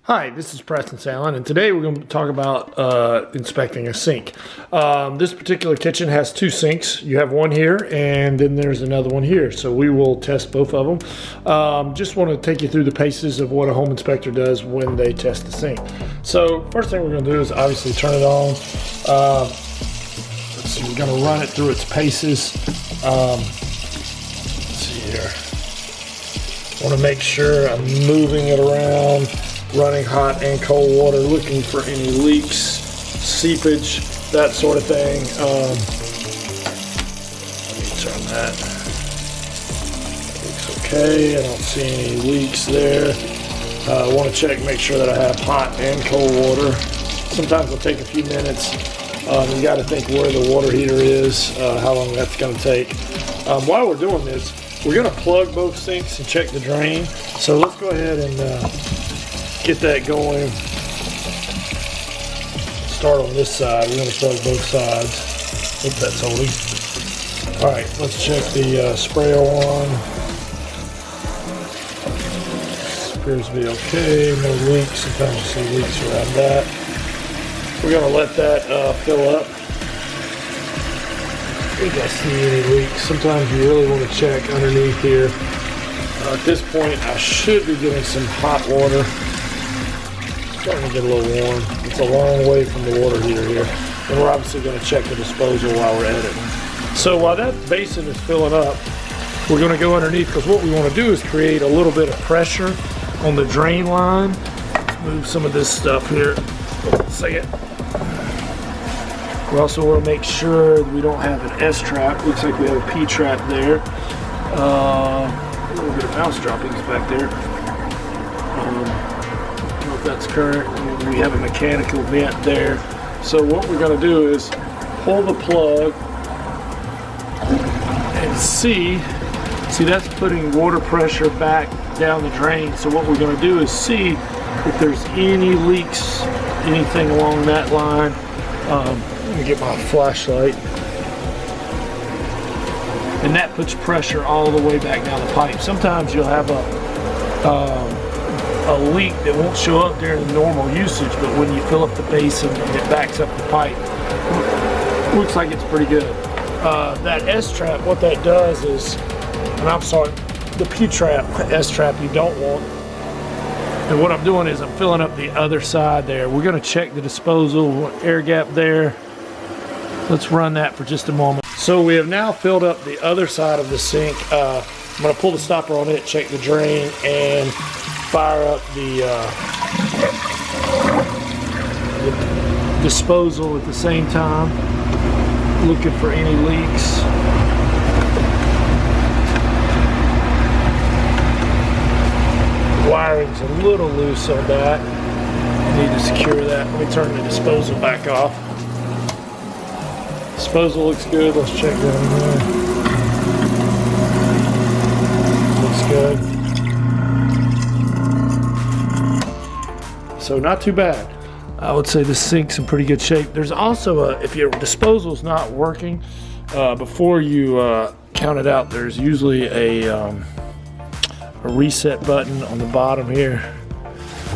Hi, this is Preston Salen, and today we're going to talk about inspecting a sink. This particular kitchen has two sinks. You have one here, and then there's another one here. So we will test both of them. Just want to take you through the paces of what a home inspector does when they test the sink. So first thing we're going to do is obviously turn it on. Let's see, we're going to run it through its paces. Let's see here. Want to make sure I'm moving it around. Running hot and cold water, looking for any leaks, seepage, that sort of thing. Let me turn that. Looks okay. I don't see any leaks there. I want to check, make sure that I have hot and cold water. Sometimes it'll take a few minutes. You got to think where the water heater is, how long that's going to take. While we're doing this, we're going to plug both sinks and check the drain. So let's go ahead and get that going. Start on this side. We're going to plug both sides. Hope that's holding. All right, let's check the sprayer one. Appears to be okay. No leaks. Sometimes you see leaks around that. We're going to let that fill up. I think I see any leaks. Sometimes you really want to check underneath here. At this point, I should be getting some hot water. Starting to get a little warm. It's a long way from the water heater here. And we're obviously going to check the disposal while we're at it. So while that basin is filling up, we're going to go underneath because what we want to do is create a little bit of pressure on the drain line. Let's move some of this stuff here. Hold on a second. We also want to make sure that we don't have an S-trap. Looks like we have a P-trap there. A little bit of mouse droppings back there. That's correct. We have a mechanical vent there. So what we're going to do is pull the plug and see that's putting water pressure back down the drain. So what we're going to do is see if there's any leaks, anything along that line. Let me get my flashlight. And that puts pressure all the way back down the pipe. Sometimes you'll have a leak that won't show up during the normal usage, but when you fill up the basin and it backs up the pipe, looks like it's pretty good. That S-trap, what that does is, and I'm sorry, the P-trap, S-trap you don't want. And what I'm doing is I'm filling up the other side there. We're going to check the disposal, air gap there. Let's run that for just a moment. So we have now filled up the other side of the sink. I'm going to pull the stopper on it, check the drain, and fire up the disposal at the same time, looking for any leaks. The wiring's a little loose on that. I need to secure that. Let me turn the disposal back off. Disposal looks good. Let's check down there. Looks good. So not too bad. I would say the sink's in pretty good shape. There's also if your disposal's not working, before you count it out, there's usually a reset button on the bottom here.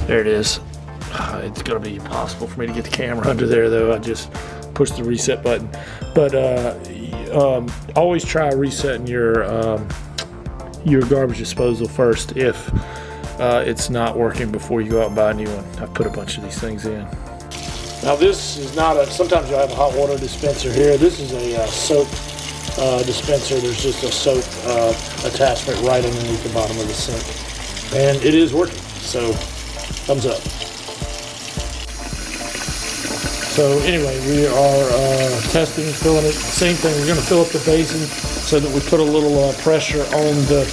There it is. It's gonna be impossible for me to get the camera under there though. I just pushed the reset button. But always try resetting your garbage disposal first if it's not working before you go out and buy a new one. I've put a bunch of these things in. Now this is not sometimes you'll have a hot water dispenser here. This is a soap dispenser. There's just a soap attachment right underneath the bottom of the sink. And it is working, so thumbs up. So anyway, we are testing, filling it. Same thing, we're gonna fill up the basin so that we put a little pressure on the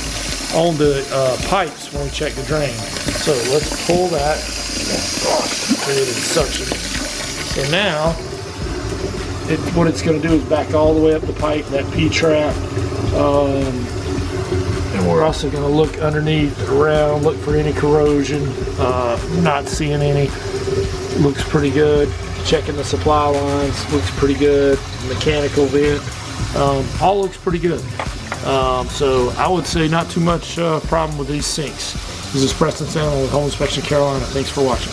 pipes when we check the drain. So let's pull that. Oh gosh, created suction. So now, what it's going to do is back all the way up the pipe, that P-trap. And we're also going to look underneath, around, look for any corrosion. Not seeing any. Looks pretty good. Checking the supply lines. Looks pretty good. Mechanical vent. All looks pretty good. So I would say not too much problem with these sinks. This is Preston Salmon with Home Inspection Carolina. Thanks for watching.